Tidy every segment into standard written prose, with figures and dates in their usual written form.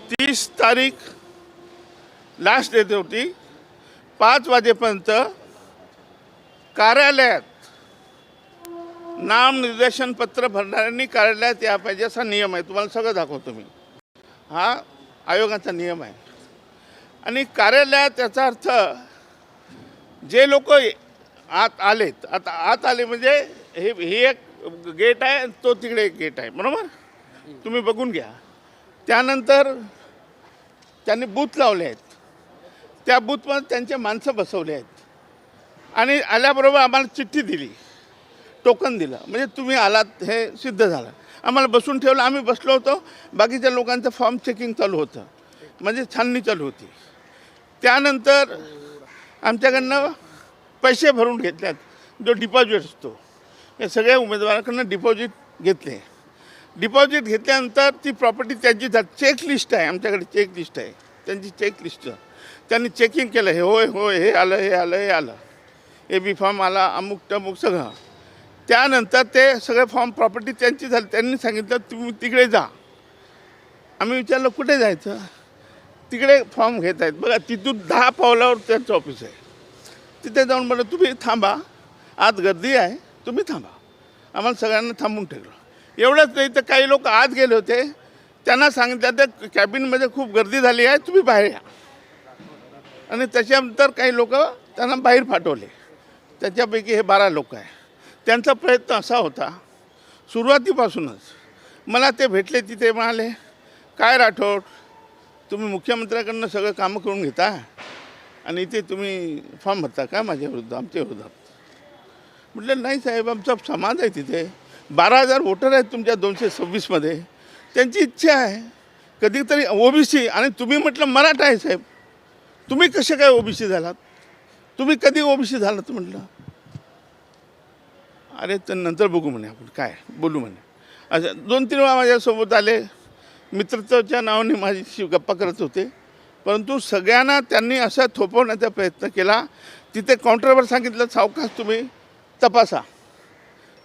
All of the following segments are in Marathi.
30 तारीख लास्ट डेट होती. 5 वाजेपर्यंत कार्यालयात नामनिर्देशन पत्र भरणाऱ्यांनी कार्यालयात या पाहिजे असा नियम आहे. तुम्हाला सगळं दाखवतो मी. हा आयोगाचा नियम आहे. आणि कार्यालयात याचा अर्थ जे लोक आत आलेत, आता आत आले म्हणजे ही एक गेट आहे, तो तिकडे एक गेट आहे, बरोबर. तुम्ही बघून घ्या. त्यानंतर त्यांनी बूथ लावले आहेत. त्या बूथमध्ये त्यांचे माणसं बसवले आहेत आणि आल्याबरोबर आम्हाला चिठ्ठी दिली, टोकन दिलं, म्हणजे तुम्ही आलात हे सिद्ध झालं. आम्हाला बसून ठेवलं. आम्ही बसलो होतो. बाकीच्या लोकांचं फॉर्म चेकिंग चालू होतं, म्हणजे छाननी चालू होती. त्यानंतर आमच्याकडनं पैसे भरून घेतल्यात, जो डिपॉझिट असतो. हे सगळ्या उमेदवाराकडनं डिपॉझिट घेतले. डिपॉझिट घेतल्यानंतर ती प्रॉपर्टी त्यांची चेकलिस्ट आहे. आमच्याकडे चेकलिस्ट आहे, त्यांची चेकलिस्ट. त्यांनी चेकिंग केलं. हे होय होय, हे आलं, हे आलं, हे आलं, ए बी फॉर्म आला, अमुक टमुक सगळं. त्यानंतर ते सगळे फॉर्म प्रॉपर्टी त्यांची झाली. त्यांनी सांगितलं तुम्ही तिकडे जा. आम्ही विचारलं कुठे जायचं. तिकडे फॉर्म घेत आहेत बघा. तिथून 10 पावलावर त्यांचं ऑफिस आहे. तिथे जाऊन म्हणलं तुम्ही थांबा, आत गर्दी आहे, तुम्ही थांबा. आम्हाला सगळ्यांना थांबून ठेवलं. एवढंच नाही तर काही लोक आत गेले होते. त्यांना सांगितलं त्या कॅबिनमध्ये खूप गर्दी झाली आहे, तुम्ही बाहेर या. आणि त्याच्यानंतर काही लोक त्यांना बाहेर पाठवले. त्याच्यापैकी हे 12 लोक आहे. त्यांचा प्रयत्न असा होता, सुरुवातीपासूनच मला ते भेटले. तिथे म्हणाले काय राठोड, तुम्ही मुख्यमंत्र्याकडनं सगळं कामं करून घेता आणि इथे तुम्ही फॉर्म भरता का माझ्या विरुद्ध, आमच्या विरोधात. म्हटलं नाही साहेब, आमचा समाज आहे तिथे. 12,000 वोटर आहेत तुमच्या 226मध्ये. त्यांची इच्छा आहे कधीतरी ओबीसी. आणि तुम्ही म्हटलं मराठा आहे साहेब, तुम्ही कसे काय ओबीसी झालात, तुम्ही कधी ओबीसी झालात. म्हटलं अरे तर नंतर बघू म्हणे, आपण काय बोलू म्हणे. अच्छा 2-3 वेळा माझ्यासोबत आले, मित्रत्वाच्या नावाने माझ्याशी गप्पा करत होते. परंतु सगळ्यांना त्यांनी असा थोपवण्याचा प्रयत्न केला. तिथे काउंटरवर सांगितलं सावकाश तुम्ही तपासा,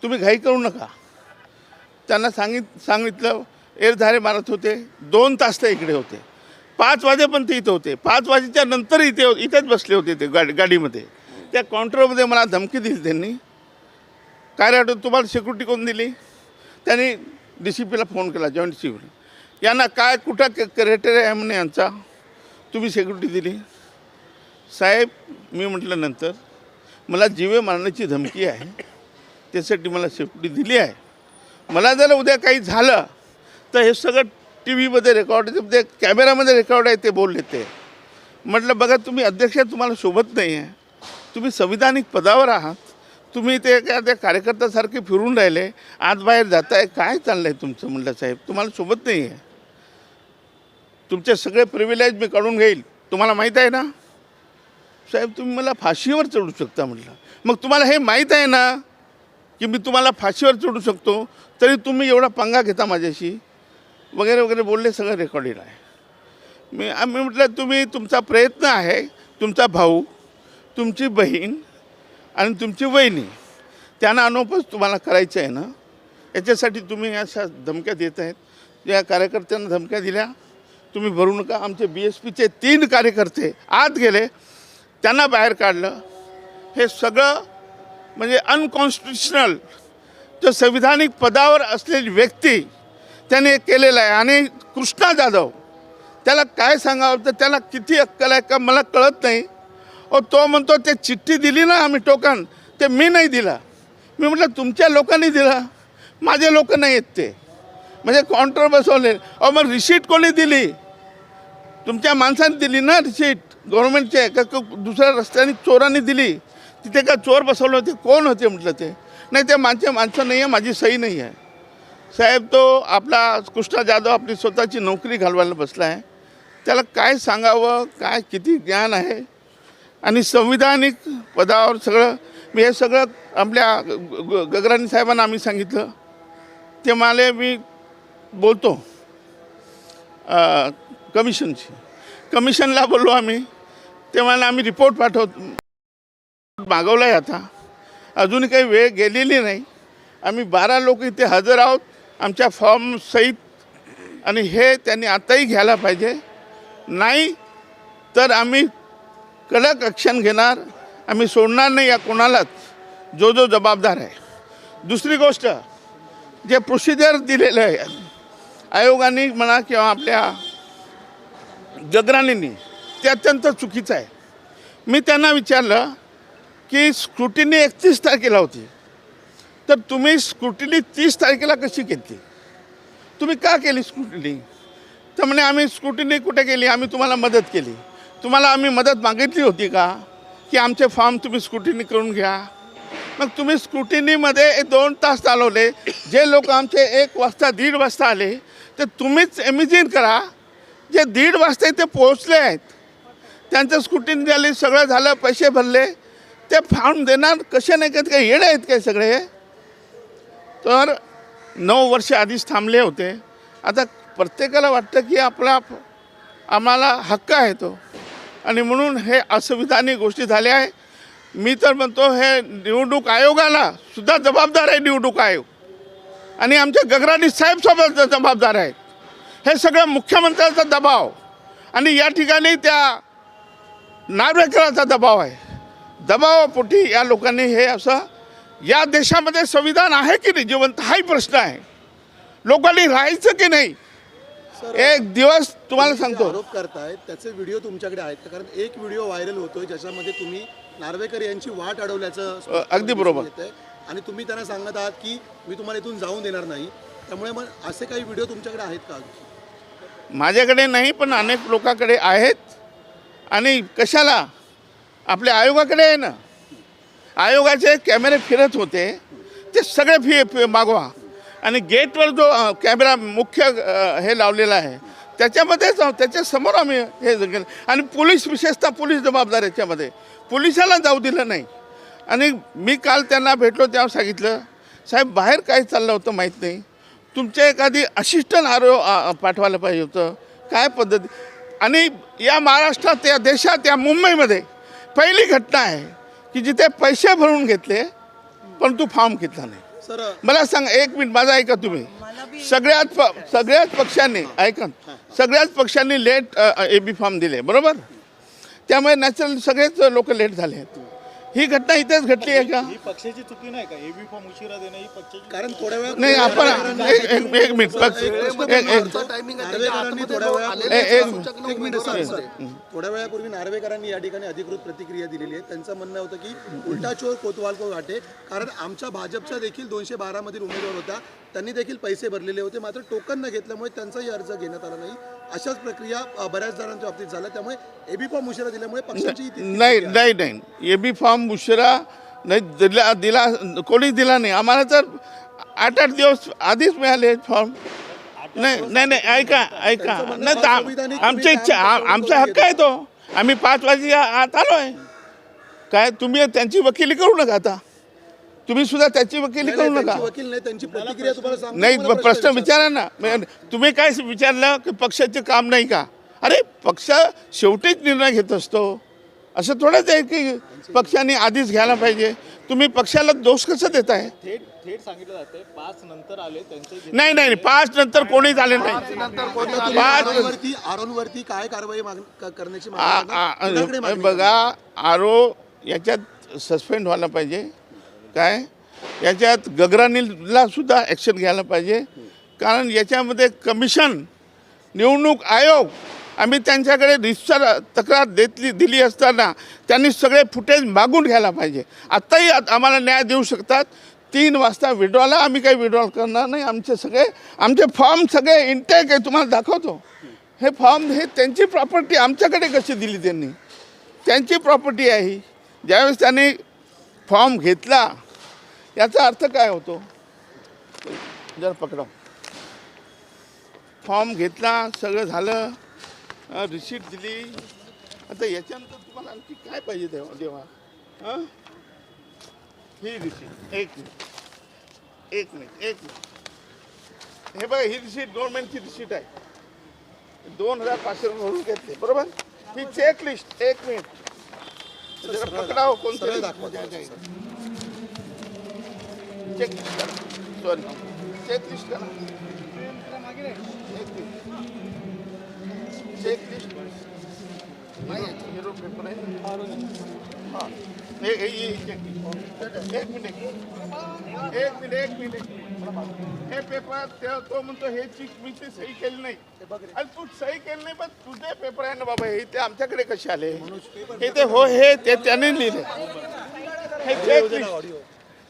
तुम्ही घाई करू नका. त्यांना सांगितलं. एरधारे मारत होते. 2 तास ते इकडे होते. 5 वाजेपर्यंत इथं होते. 5 वाजेच्या नंतर इथेच बसले होते ते गाडीमध्ये. त्या काउंटरमध्ये मला धमकी दिली त्यांनी. काय राहतो तुम्हाला सिक्युरिटी कोण दिली. त्यांनी DCPला फोन केला, जॉईंट सिक्युरिटी. यांना काय कुठं क्रायटेरिया आहे म्हणे यांचा, तुम्ही सिक्युरिटी दिली. साहेब मी म्हटलं नंतर मला जीवे मारण्याची धमकी आहे, त्यासाठी मला सिक्युरिटी दिली आहे. मला जर उद्या काही झालं तर हे सगळं TV मध्ये रेकॉर्ड आहे, ते कॅमेरामध्ये रेकॉर्ड आहे, ते बोलले ते. म्हटलं बघा तुम्ही अध्यक्ष तुम्हाला शोभत नाही आहे, तुम्ही संविधानिक पदावर आहात, तुम्ही ते त्या कार्यकर्त्यासारखे फिरून राहिले, आत बाहेर जात आहे, काय चाललं आहे तुमचं. म्हटलं साहेब तुम्हाला शोभत नाही आहे, तुमचे सगळे प्रिव्हिलेज मी काढून घेईल, तुम्हाला माहीत आहे ना. साहेब तुम्ही मला फाशीवर चढू शकता. म्हटलं मग तुम्हाला हे माहीत आहे ना की मी तुम्हाला फाशीवर चढू शकतो, तरी तुम्ही एवढा पंगा घेता माझ्याशी वगैरे वगैरे बोलले. सगळं रेकॉर्डेड आहे. आम्ही म्हटलं तुम्ही तुमचा प्रयत्न आहे, तुमचा भाऊ, तुमची बहीण आणि तुमची वहिनी त्यांना अनोपच तुम्हाला करायचं आहे ना, याच्यासाठी तुम्ही अशा धमक्या देत आहेत. या कार्यकर्त्यांना धमक्या दिल्या, तुम्ही भरू नका. आमचे BSPचे 3 कार्यकर्ते आत गेले, त्यांना बाहेर काढलं. हे सगळं म्हणजे अनकॉन्स्टिट्युशनल, जो संविधानिक पदावर असलेली व्यक्ती त्याने केलेलं आहे. आणि कृष्णा जाधव त्याला काय सांगावं, तर त्याला किती अक्कल आहे का मला कळत नाही. तो म्हणतो ते चिठ्ठी दिली ना आम्ही टोकन, ते मी नाही दिला. मी म्हटलं तुमच्या लोकांनी दिला, माझे लोक नाही आहेत ते, म्हणजे काउंटर बसवले. मग रिसीट कोणी दिली, तुमच्या माणसाने दिली ना रिसीट, गव्हर्नमेंटचे का दुसऱ्या रस्त्याने चोरांनी दिली. तिथे का चोर बसवले होते, कोण होते. म्हटलं ते नाही, ते माणसं नाही आहे, माझी सही नाही आहे. साहेब तो आपला कृष्णा जाधव आपली स्वतःची नोकरी घालवायला बसला आहे. त्याला काय सांगावं, काय किती ज्ञान आहे. आणि संविधानिक पदावर सगळं मी हे सगळं आपल्या गगराणी साहेबांना आम्ही सांगितलं. ते म्हणाले मी बोलतो कमिशनला बोललो आम्ही. ते म्हणाले आम्ही रिपोर्ट मागवला आहे. आता अजूनही काही वेळ गेलेली नाही. आम्ही 12 लोक इथे हजर आहोत. आमच्या फॉर्म सहित आणि हे त्यांनी आताही घ्यायला पाहिजे. नाही तर आम्ही कडक ॲक्शन घेणार. आम्ही सोडणार नाही या कोणालाच, जो जो जबाबदार आहे. दुसरी गोष्ट, जे प्रोसिजर दिलेलं आहे आयोगाने म्हणा किंवा आपल्या जगराणींनी, ते अत्यंत चुकीचं आहे. मी त्यांना विचारलं की स्क्रुटिनी 31 तारखेला होती, तर तुम्ही स्क्रुटिनी 30 तारखेला कशी घेतली? तुम्ही का केली स्क्रुटिनी? तर म्हणे आम्ही स्क्रुटिनी कुठे केली, आम्ही तुम्हाला मदत केली. तुम्हाला आम्ही मदत मागितली होती का की आमचे फॉर्म तुम्ही स्क्रुटिनी करून घ्या? मग तुम्ही स्क्रुटिनीमध्ये 2 तास चालवले. जे लोक आमचे 1 वाजता 1:30 वाजता आले, तर तुम्हीच इमेजिन करा, जे 1:30 वाजता इथे पोहोचले आहेत, त्यांचं स्क्रुटिनी झाली, सगळं झालं, पैसे भरले, ते फॉर्म देणार कसे नाही का? काही येडे आहेत काय सगळे? तर 9 वर्ष आधीच थांबले होते. आता प्रत्येकाला वाटतं की आम्हाला हक्क आहे तो, आणि म्हणून हे असंविधानिक गोष्टी झाल्या आहे. मी तर म्हणतो हे निवडणूक आयोगाला सुद्धा जबाबदार आहे, निवडणूक आयोग, आणि आमचे गगराणी साहेबसोबत जबाबदार आहेत. हे सगळं मुख्यमंत्र्यांचा दबाव आणि या ठिकाणी त्या नार्वेकरांचा दबाव आहे. दबावापोटी या लोकांनी हे असं, या देशामध्ये संविधान आहे की नाही जिवंत, हाही प्रश्न आहे. लोकांनी राहायचं की नाही? एक दिवस तुम्हाला सांगतो, आरोप करतायत त्याचे व्हिडिओ तुमच्याकडे आहेत का? कारण एक व्हिडिओ व्हायरल होतोय ज्याच्यामध्ये तुम्ही नार्वेकर यांची वाट अडवल्याचं अगदी बरोबर. आणि तुम्ही त्यांना सांगत आहात की मी तुम्हाला इथून जाऊन देणार नाही. त्यामुळे मग असे काही व्हिडिओ तुमच्याकडे आहेत का? माझ्याकडे नाही, पण अनेक लोकांकडे आहेत. आणि कशाला? आपल्या आयोगाकडे आहे ना, आयोगाचे कॅमेरे फिरत होते, ते सगळे मागवा. आणि गेटवर जो कॅमेरा मुख्य हे लावलेला आहे, त्याच्यामध्येच त्याच्यासमोर आम्ही हे केलं. आणि पोलीस, विशेषतः पोलीस जबाबदार याच्यामध्ये, पोलिसाला जाऊ दिलं नाही. आणि मी काल त्यांना भेटलो तेव्हा सांगितलं, साहेब बाहेर काय चाललं होतं माहीत नाही, तुमच्या एखादी असिस्टंट पाठवायला पाहिजे होतं, काय पद्धती. आणि या महाराष्ट्रात, या देशात, या मुंबईमध्ये पहिली घटना आहे की जिथे पैसे भरून घेतले परंतु फॉर्म घेतला नाही. मला सांग, 1 मिनिट माझा ऐका तुम्ही. सगळ्याच पक्षांनी ऐका, सगळ्याच पक्षांनी लेट AB फॉर्म दिले, बरोबर? त्यामुळे नॅचरल सगळेच लोक लेट झाले आहेत. ही घटना इथेच घडली आहे का? ही पक्षाची चुकी नाही का? AB फॉर्म उशिरा देणं ही पक्षाची, कारण थोड्या वेळात नाही, आपण एक मिनिट थोड्या वेळापूर्वी नार्वेकरांनी या ठिकाणी अधिकृत प्रतिक्रिया दिलेली आहे. त्यांचं म्हणणं होतं की उलटा चोर कोतवाल को वाटे, कारण आमच्या भाजपच्या देखील 212 मधील उमेदवार होता, त्यांनी देखील पैसे भरलेले होते, मात्र टोकन न घेतल्यामुळे त्यांचाही अर्ज घेण्यात आला नाही. अशाच प्रक्रिया बऱ्याच जणांच्या बाबतीत झाल्या. त्यामुळे AB फॉर्म उशिरा दिल्यामुळे पक्षाची नाही AB फॉर्म उशिरा नाही दिला कोणी दिला नाही. आम्हाला तर 8 दिवस आधीच मिळाले फॉर्म. नाही ऐका नाही, आमची इच्छा, आमचा हक्क आहे तो. आम्ही 5 वाजे आत आलो आहे. काय तुम्ही त्यांची वकिली करू नका. आता तुम्ही सुद्धा त्याची वकिली करू नका. वकील नाही, त्यांची प्रतिक्रिया तुम्हाला नाही, प्रश्न विचारा ना. तुम्ही काय विचारलं की पक्षाचे काम नाही का? अरे पक्ष शेवटीच निर्णय घेत असतो, असं थोडंच आहे की पक्षाने आधीच घ्यायला पाहिजे. तुम्ही पक्षाला दोष कसं देताय? थेट सांगितलं जाते 5 नंतर आले त्यांचे. नाही 5 नंतर कोणी झाले नाही. 5 आरोंवरती काय कारवाई करण्याची मागणी बघा, आरो याच्यात सस्पेंड व्हायला पाहिजे. काय याच्यात गगराणीला सुद्धा ॲक्शन घ्यायला पाहिजे. कारण याच्यामध्ये कमिशन, निवडणूक आयोग, आम्ही त्यांच्याकडे रितसर तक्रार दिली असताना त्यांनी सगळे फुटेज मागून घ्यायला पाहिजे. आत्ताही आम्हाला न्याय देऊ शकतात. 3 वाजता विड्रॉला आम्ही काही विड्रॉल करणार नाही. आमचे फॉर्म सगळे इंटेक आहे, तुम्हाला दाखवतो. हे फॉर्म हे त्यांची प्रॉपर्टी आमच्याकडे कशी दिली त्यांनी? त्यांची प्रॉपर्टी आहे ही. ज्यावेळेस त्यांनी फॉर्म घेतला याचा अर्थ काय होतो? जर पकडा, फॉर्म घेतला, सगळं झालं, रिसीट दिली. आता याच्यानंतर तुम्हाला आणखी काय पाहिजे देवा? हां, ही रिसीट, एक मिनिट. हे बघा, ही रिसीट गव्हर्नमेंटची रिसीट आहे. 2500 भरून घेतले, बरोबर? ही चेकलिस्ट, 1 मिनिट पकडाव, कोणतरी चेकलिस्ट करा. सॉरी, चेकलिस्ट करा. पेपर आहे हां एक मिनिट हे पेपर तो म्हणतो हे चीक मी ते सही केली नाही आणि तू सही केली नाही पण तुझे पेपर आहे ना बाबा हे ते आमच्याकडे कसे आले हे ते हो हे ते त्याने लिहिले हे चेकलिस्ट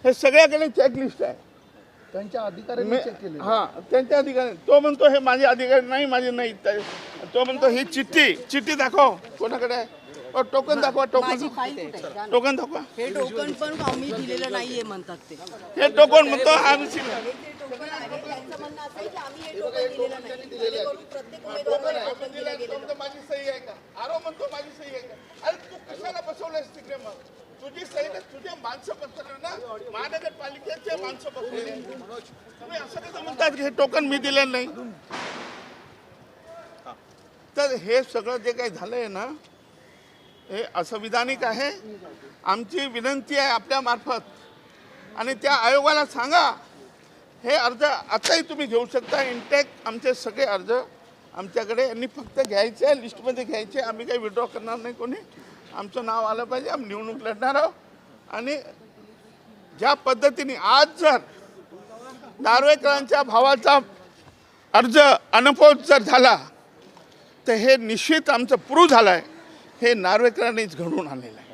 हे सगळ्याकडे चेकलिस्ट आहे त्यांच्या अधिकाऱ्यांनी चेक केले हा त्यांच्या अधिकारी तो म्हणतो हे माझे अधिकारी नाही माझे नाही तो म्हणतो ही चिठ्ठी दाखव कोणाकडे आहे टोकन दाखवा माझी फाईल कुठे आहे? द्या ना. टोकन दाखवा हे टोकन पण आम्ही दिलेलं नाहीये म्हणतात ते. हे टोकन म्हणतो आम्ही हे टोकन आहे, त्यांचं म्हणणं असं आहे की आम्ही हे टोकन दिलेलं नाही. जेणेकरून प्रत्येक उमेदवाराला टोकन दिलं गेलेलं. माझी सही आहे का आरो म्हणतो माझी सही आहे का अरे तू कशाला बसवलंस तिकडे मग तुझी सही ना तुझे माणसं बसवले ना महानगरपालिकेचे माणसं बसवले तुम्ही असं कसं म्हणतात की हे टोकन मी दिलेलं नाही तर हे सगळं जे काही झालंय ना हे असंविधानिक आहे आमची विनंती आहे आपल्या मार्फत आणि त्या आयोगाला सांगा हे अर्ज आताही तुम्ही घेऊ शकता इनटेक आमचे सगळे अर्ज आमच्याकडे यांनी फक्त घ्यायचे आहे लिस्टमध्ये घ्यायचे आम्ही काही विड्रॉ करणार नाही कोणी आमचं नाव आलं पाहिजे आम्ही निवडणूक लढणार आहोत आणि ज्या पद्धतीने आज जर नार्वेकरांच्या भावाचा अर्ज अनपोज जर झाला तर हे निश्चित आमचं प्रूव्ह झालं आहे हे नार्वेकरांनीच घडवून आणलेलं आहे